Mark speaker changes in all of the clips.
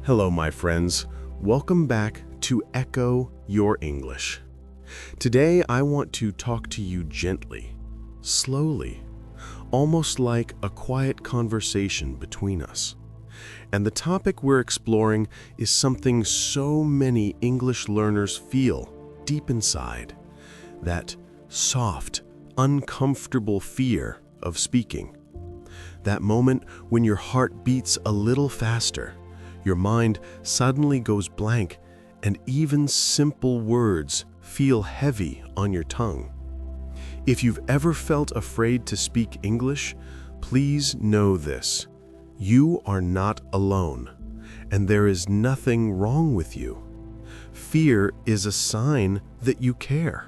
Speaker 1: Hello, my friends. Welcome back to Echo Your English. Today, I want to talk to you gently, slowly, almost like a quiet conversation between us. And the topic we're exploring is something so many English learners feel deep inside, that soft, uncomfortable fear of speaking. That moment when your heart beats a little faster, your mind suddenly goes blank, and even simple words feel heavy on your tongue. If you've ever felt afraid to speak English, please know this. You are not alone, and there is nothing wrong with you. Fear is a sign that you care.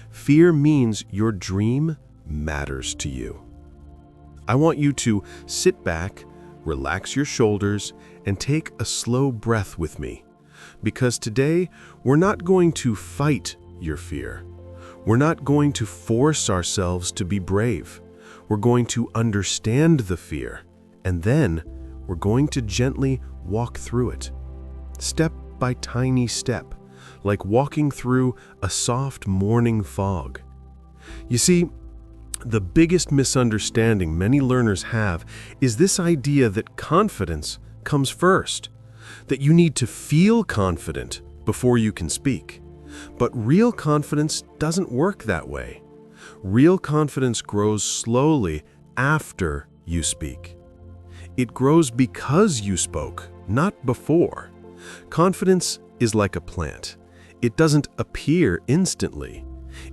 Speaker 1: Fear means your dream matters to you. I want you to sit back, relax your shoulders, and take a slow breath with me. Because today, we're not going to fight your fear. We're not going to force ourselves to be brave. We're going to understand the fear, and then we're going to gently walk through it. Step by tiny step, like walking through a soft morning fog. You see, the biggest misunderstanding many learners have is this idea that confidence comes first, that you need to feel confident before you can speak. But real confidence doesn't work that way. Real confidence grows slowly after you speak. It grows because you spoke, not before. Confidence is like a plant. It doesn't appear instantly.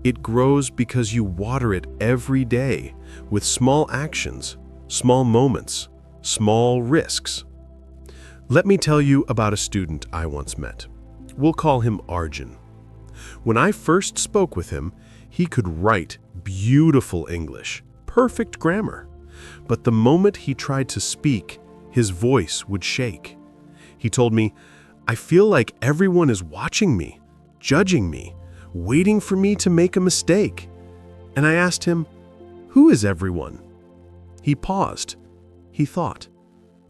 Speaker 1: It grows because you water it every day with small actions, small moments, small risks. Let me tell you about a student I once met. We'll call him Arjun. When I first spoke with him, he could write beautiful English, perfect grammar. But the moment he tried to speak, his voice would shake. He told me, "I feel like everyone is watching me, judging me, waiting for me to make a mistake." And I asked him, "Who is everyone?" He paused. He thought.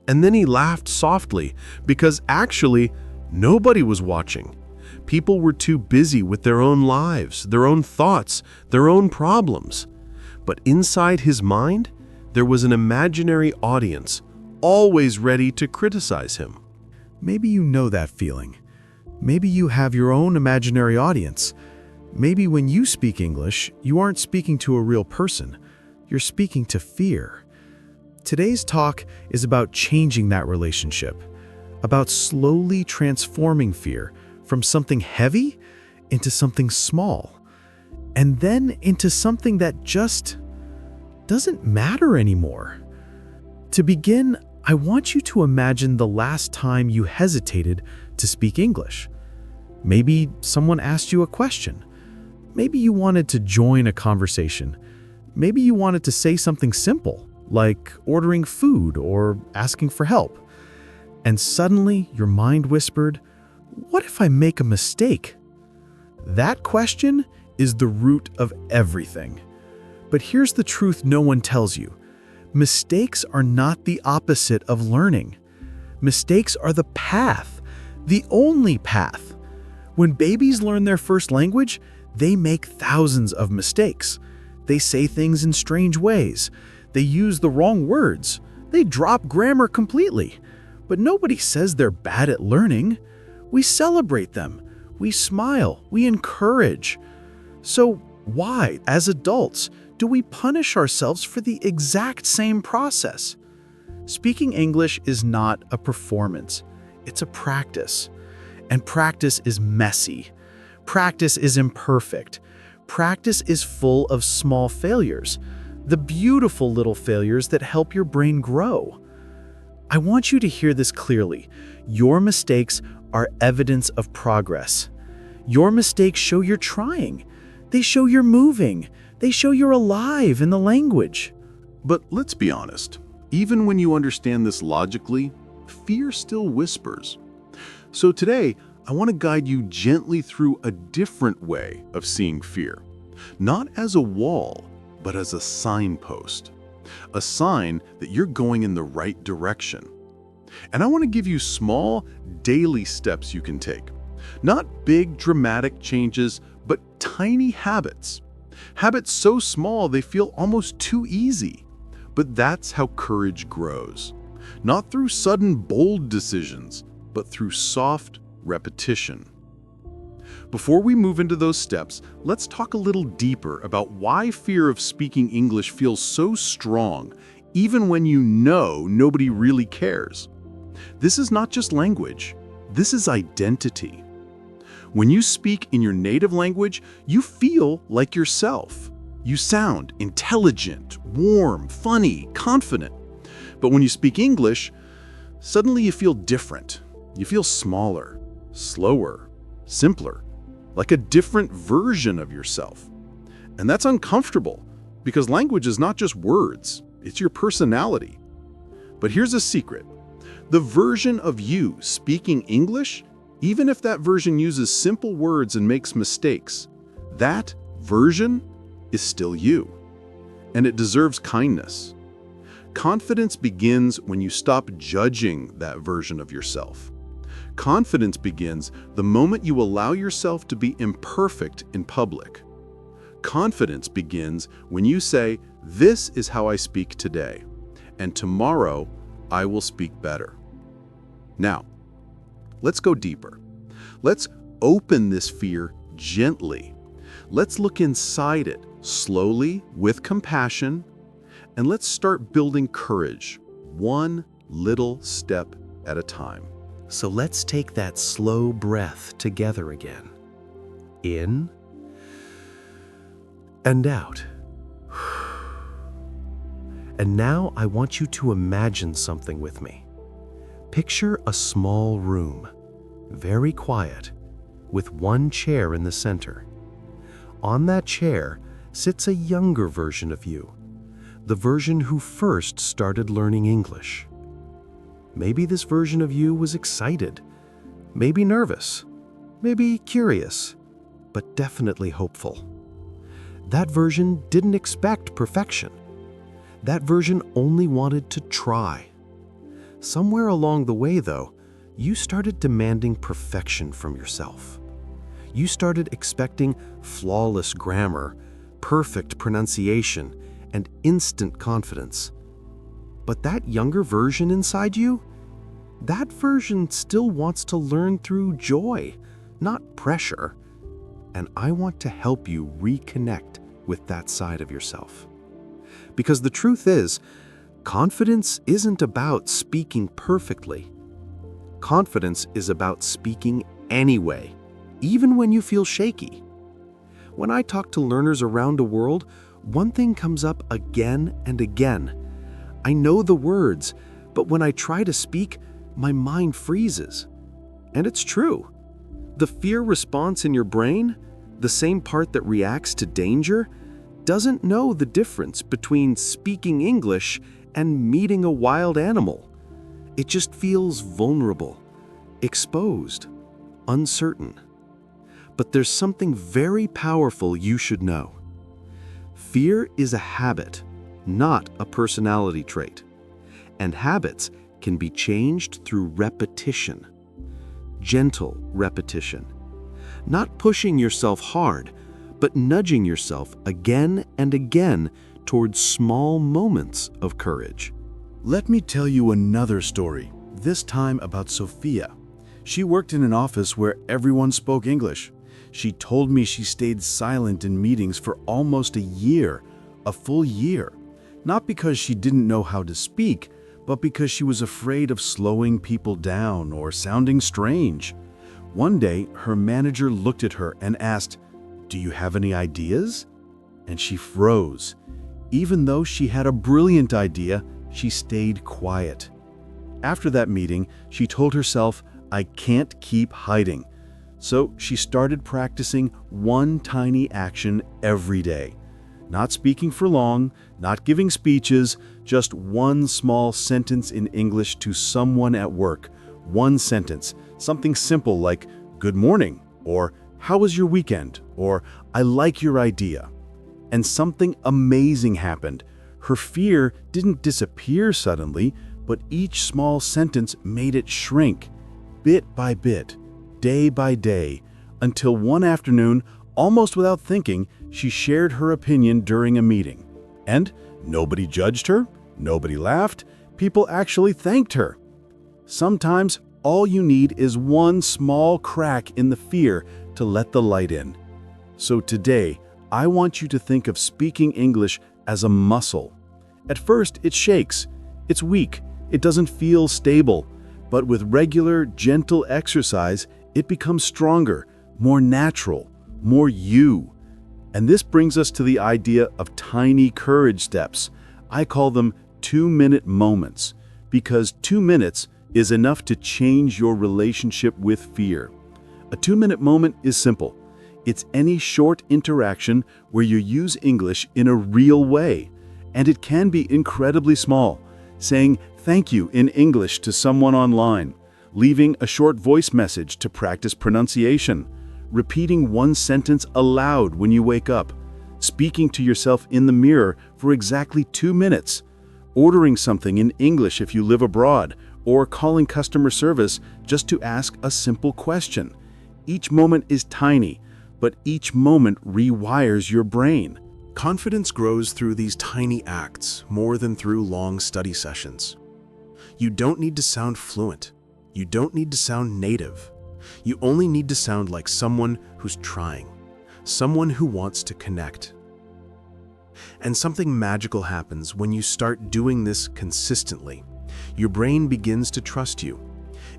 Speaker 1: And then he laughed softly because actually nobody was watching. People were too busy with their own lives, their own thoughts, their own problems. But inside his mind, there was an imaginary audience, always ready to criticize him.
Speaker 2: Maybe you know that feeling. Maybe you have your own imaginary audience. Maybe when you speak English, you aren't speaking to a real person. You're speaking to fear. Today's talk is about changing that relationship, about slowly transforming fear from something heavy into something small, and then into something that just doesn't matter anymore. To begin, I want you to imagine the last time you hesitated to speak English. Maybe someone asked you a question. Maybe you wanted to join a conversation. Maybe you wanted to say something simple, like ordering food or asking for help. And suddenly your mind whispered, "What if I make a mistake?" That question is the root of everything. But here's the truth no one tells you. Mistakes are not the opposite of learning. Mistakes are the path, the only path. When babies learn their first language, they make thousands of mistakes. They say things in strange ways. They use the wrong words. They drop grammar completely. But nobody says they're bad at learning. We celebrate them. We smile. We encourage. So why, as adults, do we punish ourselves for the exact same process? Speaking English is not a performance. It's a practice. And practice is messy. Practice is imperfect. Practice is full of small failures, the beautiful little failures that help your brain grow. I want you to hear this clearly. Your mistakes are evidence of progress. Your mistakes show you're trying. They show you're moving. They show you're alive in the language.
Speaker 3: But let's be honest, even when you understand this logically, fear still whispers. So today, I want to guide you gently through a different way of seeing fear. Not as a wall, but as a signpost. A sign that you're going in the right direction. And I want to give you small, daily steps you can take. Not big, dramatic changes, but tiny habits. Habits so small they feel almost too easy. But that's how courage grows. Not through sudden, bold decisions, but through soft repetition. Before we move into those steps, let's talk a little deeper about why fear of speaking English feels so strong, even when you know nobody really cares. This is not just language, this is identity. When you speak in your native language, you feel like yourself. You sound intelligent, warm, funny, confident. But when you speak English, suddenly you feel different. You feel smaller, slower, simpler, like a different version of yourself. And that's uncomfortable because language is not just words, it's your personality. But here's a secret. The version of you speaking English, even if that version uses simple words and makes mistakes, that version is still you. And it deserves kindness. Confidence begins when you stop judging that version of yourself. Confidence begins the moment you allow yourself to be imperfect in public. Confidence begins when you say, "This is how I speak today, and tomorrow I will speak better." Now, let's go deeper. Let's open this fear gently. Let's look inside it slowly with compassion, and let's start building courage, one little step at a time.
Speaker 1: So let's take that slow breath together again. In and out. And now I want you to imagine something with me. Picture a small room, very quiet, with one chair in the center. On that chair sits a younger version of you, the version who first started learning English. Maybe this version of you was excited, maybe nervous, maybe curious, but definitely hopeful. That version didn't expect perfection. That version only wanted to try. Somewhere along the way, though, you started demanding perfection from yourself. You started expecting flawless grammar, perfect pronunciation, and instant confidence. But that younger version inside you, that version still wants to learn through joy, not pressure. And I want to help you reconnect with that side of yourself. Because the truth is, confidence isn't about speaking perfectly. Confidence is about speaking anyway, even when you feel shaky. When I talk to learners around the world, one thing comes up again and again. I know the words, but when I try to speak, my mind freezes. And it's true. The fear response in your brain, the same part that reacts to danger, doesn't know the difference between speaking English and meeting a wild animal. It just feels vulnerable, exposed, uncertain. But there's something very powerful you should know. Fear is a habit, not a personality trait. And habits can be changed through repetition. Gentle repetition. Not pushing yourself hard, but nudging yourself again and again towards small moments of courage.
Speaker 2: Let me tell you another story, this time about Sophia. She worked in an office where everyone spoke English. She told me she stayed silent in meetings for almost a year, a full year. Not because she didn't know how to speak, but because she was afraid of slowing people down or sounding strange. One day, her manager looked at her and asked, "Do you have any ideas?" And she froze. Even though she had a brilliant idea, she stayed quiet. After that meeting, she told herself, "I can't keep hiding." So she started practicing one tiny action every day. Not speaking for long, not giving speeches, just one small sentence in English to someone at work. One sentence, something simple like, "Good morning," or "How was your weekend?" or "I like your idea." And something amazing happened. Her fear didn't disappear suddenly, but each small sentence made it shrink, bit by bit, day by day, until one afternoon, almost without thinking, she shared her opinion during a meeting. And nobody judged her, nobody laughed, people actually thanked her. Sometimes all you need is one small crack in the fear to let the light in. So today, I want you to think of speaking English as a muscle. At first, it shakes, it's weak, it doesn't feel stable, but with regular, gentle exercise, it becomes stronger, more natural, more you. And this brings us to the idea of tiny courage steps. I call them 2-minute moments, because 2 minutes is enough to change your relationship with fear. A 2-minute moment is simple. It's any short interaction where you use English in a real way. And it can be incredibly small, saying thank you in English to someone online, leaving a short voice message to practice pronunciation, repeating one sentence aloud when you wake up, speaking to yourself in the mirror for exactly 2 minutes, ordering something in English if you live abroad, or calling customer service just to ask a simple question. Each moment is tiny, but each moment rewires your brain.
Speaker 1: Confidence grows through these tiny acts more than through long study sessions. You don't need to sound fluent. You don't need to sound native. You only need to sound like someone who's trying, someone who wants to connect. And something magical happens when you start doing this consistently. Your brain begins to trust you.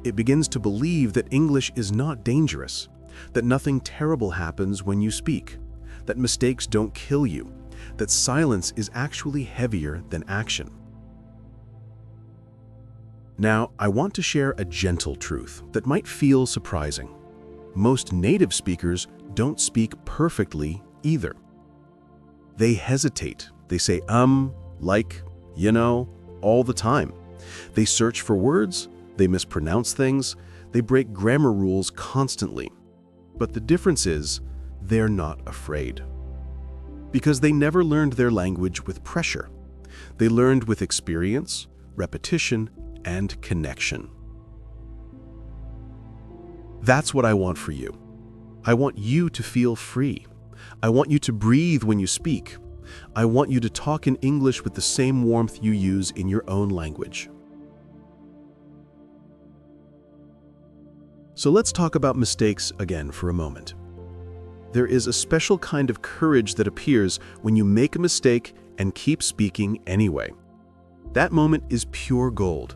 Speaker 1: It begins to believe that English is not dangerous, that nothing terrible happens when you speak, that mistakes don't kill you, that silence is actually heavier than action. Now, I want to share a gentle truth that might feel surprising. Most native speakers don't speak perfectly either. They hesitate. They say like, all the time. They search for words, they mispronounce things, they break grammar rules constantly. But the difference is, they're not afraid. Because they never learned their language with pressure. They learned with experience, repetition, and connection. That's what I want for you. I want you to feel free. I want you to breathe when you speak. I want you to talk in English with the same warmth you use in your own language. So let's talk about mistakes again for a moment. There is a special kind of courage that appears when you make a mistake and keep speaking anyway. That moment is pure gold.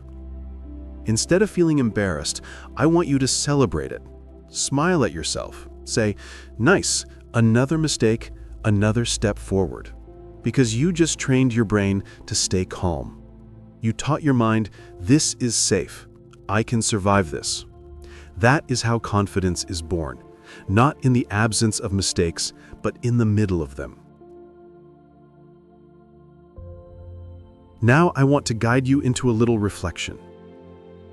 Speaker 1: Instead of feeling embarrassed, I want you to celebrate it. Smile at yourself. Say, nice, another mistake, another step forward. Because you just trained your brain to stay calm. You taught your mind, this is safe. I can survive this. That is how confidence is born, not in the absence of mistakes, but in the middle of them. Now I want to guide you into a little reflection.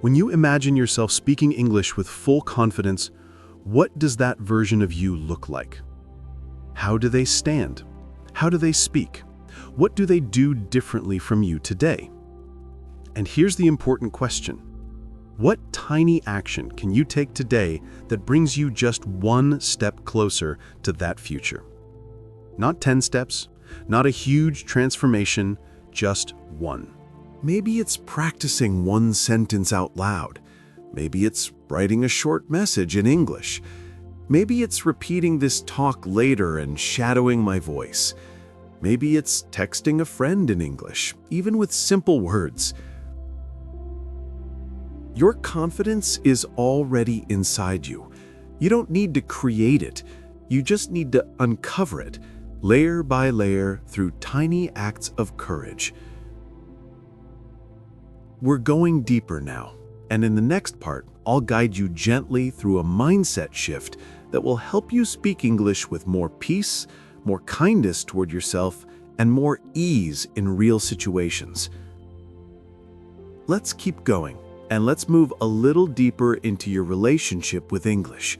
Speaker 1: When you imagine yourself speaking English with full confidence, what does that version of you look like? How do they stand? How do they speak? What do they do differently from you today? And here's the important question. What tiny action can you take today that brings you just one step closer to that future? Not 10 steps, not a huge transformation, just one. Maybe it's practicing one sentence out loud. Maybe it's writing a short message in English. Maybe it's repeating this talk later and shadowing my voice. Maybe it's texting a friend in English, even with simple words. Your confidence is already inside you. You don't need to create it. You just need to uncover it, layer by layer, through tiny acts of courage. We're going deeper now, and in the next part, I'll guide you gently through a mindset shift that will help you speak English with more peace, more kindness toward yourself, and more ease in real situations. Let's keep going, and let's move a little deeper into your relationship with English,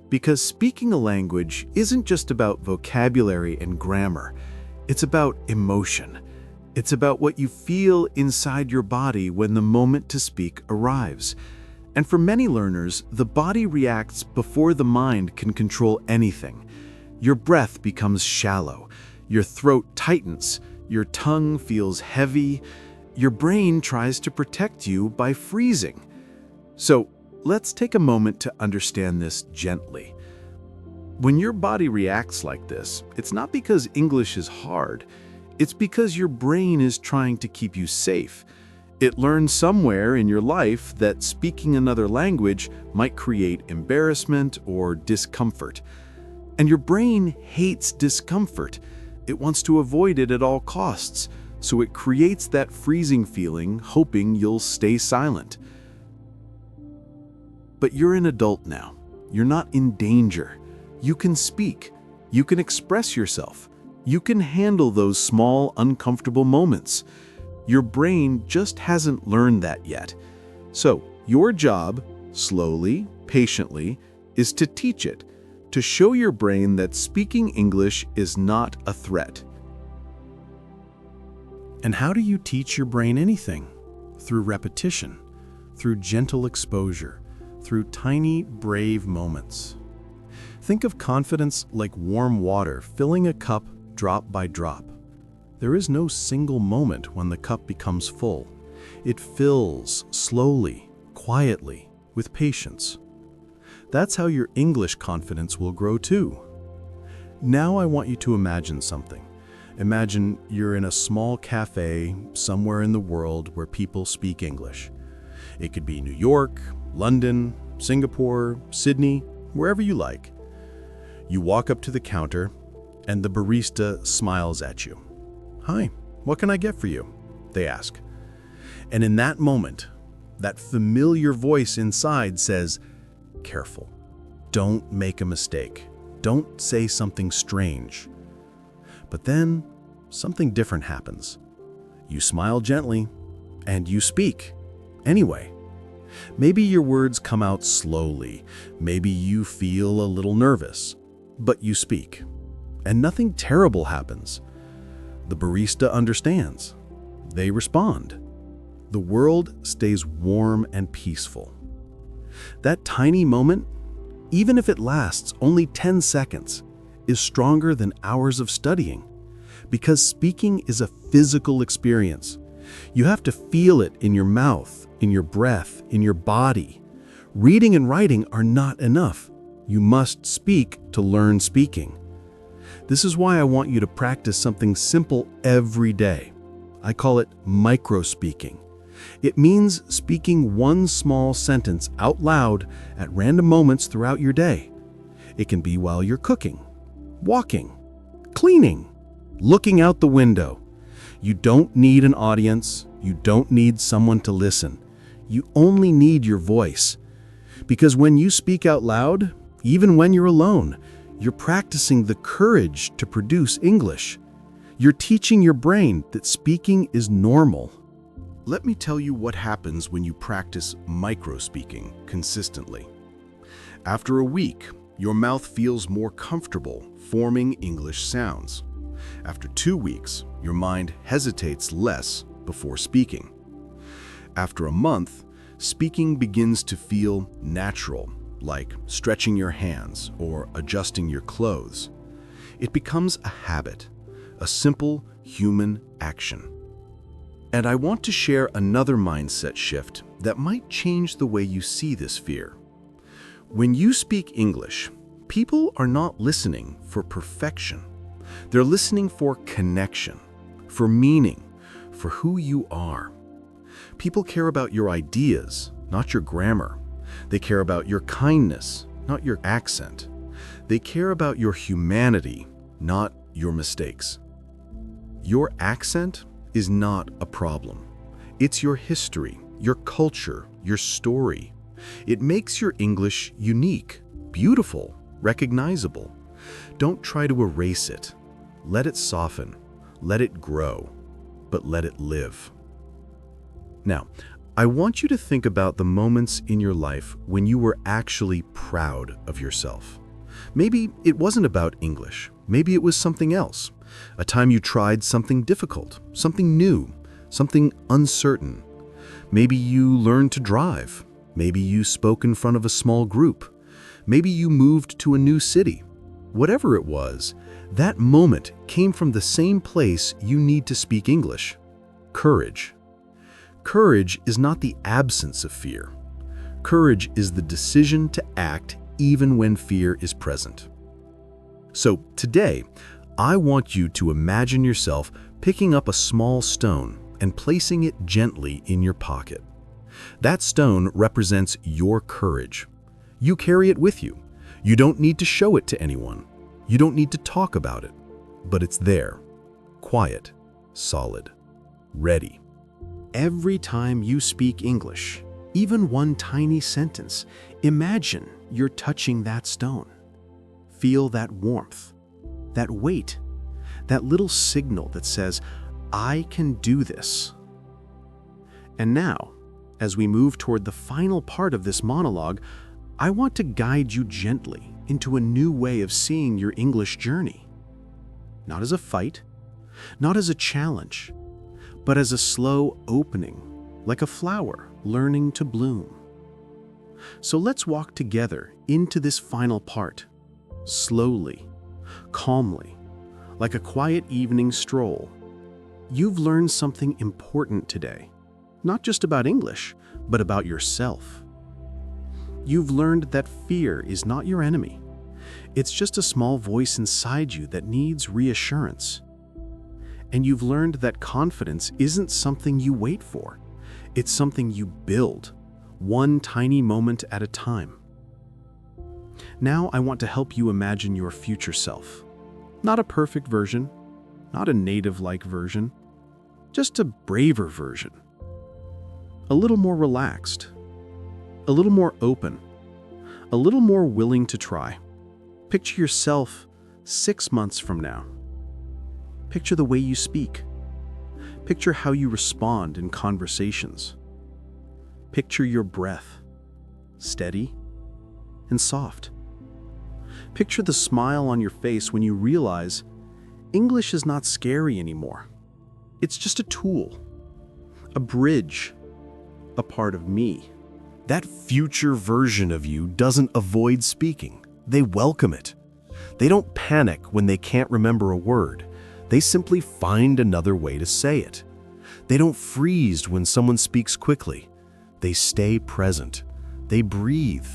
Speaker 1: because speaking a language isn't just about vocabulary and grammar. It's about emotion.
Speaker 2: It's about what you feel inside your body when the moment to speak arrives. And for many learners, the body reacts before the mind can control anything. Your breath becomes shallow, your throat tightens, your tongue feels heavy, your brain tries to protect you by freezing. So let's take a moment to understand this gently. When your body reacts like this, it's not because English is hard. It's because your brain is trying to keep you safe. It learned somewhere in your life that speaking another language might create embarrassment or discomfort. And your brain hates discomfort. It wants to avoid it at all costs, so it creates that freezing feeling, hoping you'll stay silent. But you're an adult now. You're not in danger. You can speak. You can express yourself. You can handle those small, uncomfortable moments. Your brain just hasn't learned that yet. So, your job, slowly, patiently, is to teach it, to show your brain that speaking English is not a threat. And how do you teach your brain anything? Through repetition, through gentle exposure, through tiny, brave moments. Think of confidence like warm water filling a cup drop by drop. There is no single moment when the cup becomes full. It fills slowly, quietly, with patience. That's how your English confidence will grow too. Now I want you to imagine something. Imagine you're in a small cafe somewhere in the world where people speak English. It could be New York, London, Singapore, Sydney, wherever you like. You walk up to the counter, and the barista smiles at you. "Hi, what can I get for you?" they ask. And in that moment, that familiar voice inside says, "Careful. Don't make a mistake. Don't say something strange." But then, something different happens. You smile gently, and you speak. Anyway. Maybe your words come out slowly. Maybe you feel a little nervous. But you speak, and nothing terrible happens. The barista understands. They respond. The world stays warm and peaceful. That tiny moment, even if it lasts only 10 seconds, is stronger than hours of studying. Because speaking is a physical experience. You have to feel it in your mouth, in your breath, in your body. Reading and writing are not enough. You must speak to learn speaking. This is why I want you to practice something simple every day. I call it micro-speaking. It means speaking one small sentence out loud at random moments throughout your day. It can be while you're cooking, walking, cleaning, looking out the window. You don't need an audience. You don't need someone to listen. You only need your voice. Because when you speak out loud, even when you're alone, you're practicing the courage to produce English. You're teaching your brain that speaking is normal. Let me tell you what happens when you practice micro-speaking consistently. After a week, your mouth feels more comfortable forming English sounds. After 2 weeks, your mind hesitates less before speaking. After a month, speaking begins to feel natural, like stretching your hands or adjusting your clothes. It becomes a habit, a simple human action. And I want to share another mindset shift that might change the way you see this fear. When you speak English, people are not listening for perfection. They're listening for connection, for meaning, for who you are. People care about your ideas, not your grammar. They care about your kindness, not your accent. They care about your humanity, not your mistakes. Your accent is not a problem. It's your history, your culture, your story. It makes your English unique, beautiful, recognizable. Don't try to erase it. Let it soften, let it grow, but let it live. Now, I want you to think about the moments in your life when you were actually proud of yourself. Maybe it wasn't about English. Maybe it was something else. A time you tried something difficult, something new, something uncertain. Maybe you learned to drive. Maybe you spoke in front of a small group. Maybe you moved to a new city. Whatever it was, that moment came from the same place you need to speak English: courage. Courage is not the absence of fear. Courage is the decision to act even when fear is present. So today, I want you to imagine yourself picking up a small stone and placing it gently in your pocket. That stone represents your courage. You carry it with you. You don't need to show it to anyone. You don't need to talk about it. But it's there, quiet, solid, ready. Every time you speak English, even one tiny sentence, imagine you're touching that stone. Feel that warmth, that weight, that little signal that says, I can do this. And now, as we move toward the final part of this monologue, I want to guide you gently into a new way of seeing your English journey. Not as a fight, not as a challenge, but as a slow opening, like a flower learning to bloom. So let's walk together into this final part, slowly, calmly, like a quiet evening stroll. You've learned something important today, not just about English, but about yourself. You've learned that fear is not your enemy. It's just a small voice inside you that needs reassurance. And you've learned that confidence isn't something you wait for. It's something you build, one tiny moment at a time. Now I want to help you imagine your future self. Not a perfect version, not a native-like version, just a braver version. A little more relaxed, a little more open, a little more willing to try. Picture yourself 6 months from now. Picture the way you speak. Picture how you respond in conversations. Picture your breath, steady and soft. Picture the smile on your face when you realize English is not scary anymore. It's just a tool, a bridge, a part of me.
Speaker 1: That future version of you doesn't avoid speaking. They welcome it. They don't panic when they can't remember a word. They simply find another way to say it. They don't freeze when someone speaks quickly. They stay present. They breathe.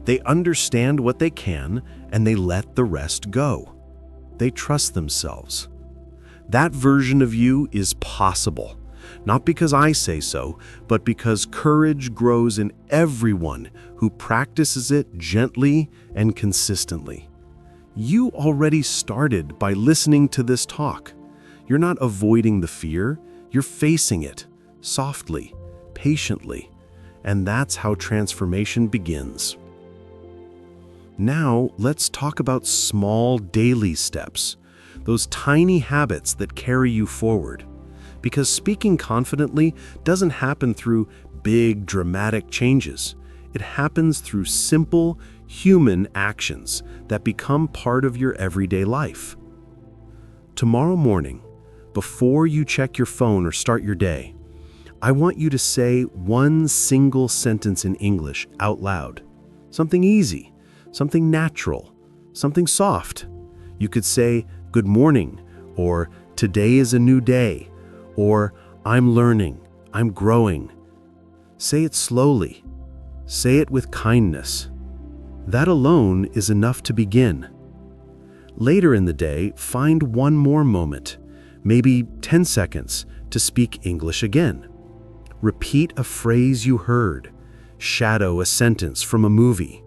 Speaker 1: They understand what they can, and they let the rest go. They trust themselves. That version of you is possible, not because I say so, but because courage grows in everyone who practices it gently and consistently. You already started by listening to this talk. You're not avoiding the fear, you're facing it, softly, patiently, and that's how transformation begins. Now, let's talk about small daily steps, those tiny habits that carry you forward. Because speaking confidently doesn't happen through big, dramatic changes. It happens through simple, human actions that become part of your everyday life. Tomorrow morning, before you check your phone or start your day, I want you to say one single sentence in English out loud. Something easy, something natural, something soft. You could say, "Good morning," or "Today is a new day," or "I'm learning, I'm growing." Say it slowly. Say it with kindness. That alone is enough to begin. Later in the day, find one more moment, maybe 10 seconds, to speak English again. Repeat a phrase you heard. Shadow a sentence from a movie.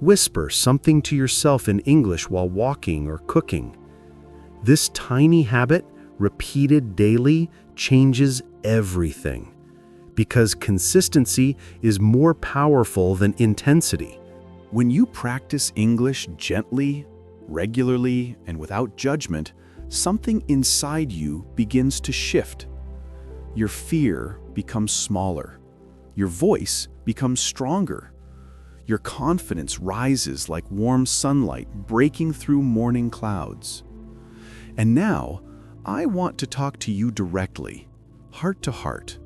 Speaker 1: Whisper something to yourself in English while walking or cooking. This tiny habit, repeated daily, changes everything. Because consistency is more powerful than intensity.
Speaker 2: When you practice English gently, regularly, and without judgment, something inside you begins to shift. Your fear becomes smaller. Your voice becomes stronger. Your confidence rises like warm sunlight breaking through morning clouds. And now, I want to talk to you directly, heart to heart.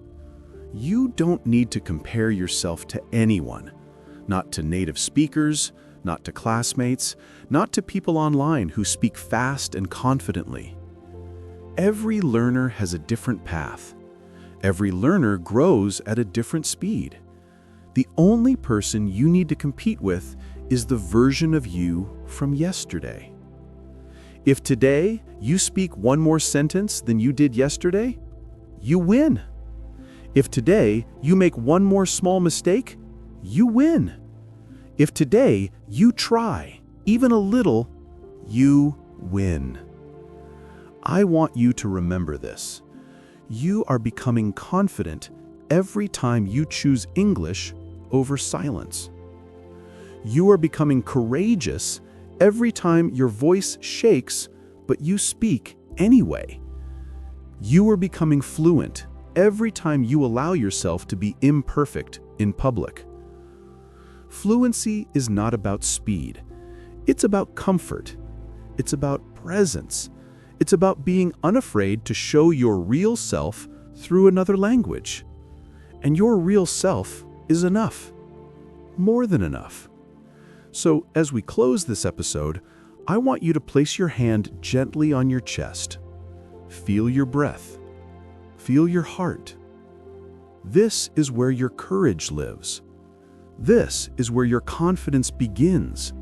Speaker 2: You don't need to compare yourself to anyone, not to native speakers, not to classmates, not to people online who speak fast and confidently. Every learner has a different path. Every learner grows at a different speed. The only person you need to compete with is the version of you from yesterday. If today you speak one more sentence than you did yesterday, you win. If today you make one more small mistake, you win. If today you try, even a little, you win. I want you to remember this. You are becoming confident every time you choose English over silence. You are becoming courageous every time your voice shakes, but you speak anyway. You are becoming fluent every time you allow yourself to be imperfect in public. Fluency is not about speed. It's about comfort. It's about presence. It's about being unafraid to show your real self through another language. And your real self is enough. More than enough. So, as we close this episode, I want you to place your hand gently on your chest. Feel your breath. Feel your heart. This is where your courage lives. This is where your confidence begins.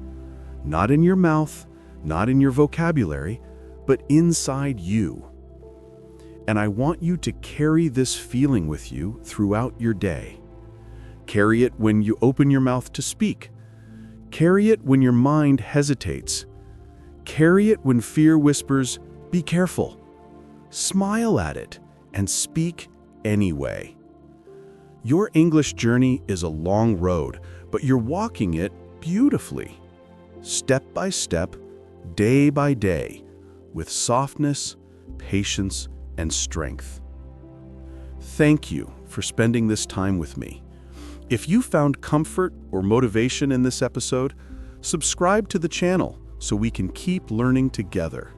Speaker 2: Not in your mouth, not in your vocabulary, but inside you. And I want you to carry this feeling with you throughout your day. Carry it when you open your mouth to speak. Carry it when your mind hesitates. Carry it when fear whispers, "Be careful." Smile at it and speak anyway. Your English journey is a long road, but you're walking it beautifully. Step by step, day by day, with softness, patience, and strength. Thank you for spending this time with me. If you found comfort or motivation in this episode, subscribe to the channel so we can keep learning together.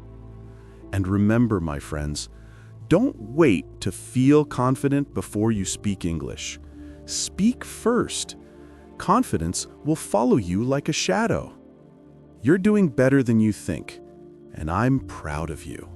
Speaker 2: And remember, my friends, don't wait to feel confident before you speak English. Speak first. Confidence will follow you like a shadow. You're doing better than you think, and I'm proud of you.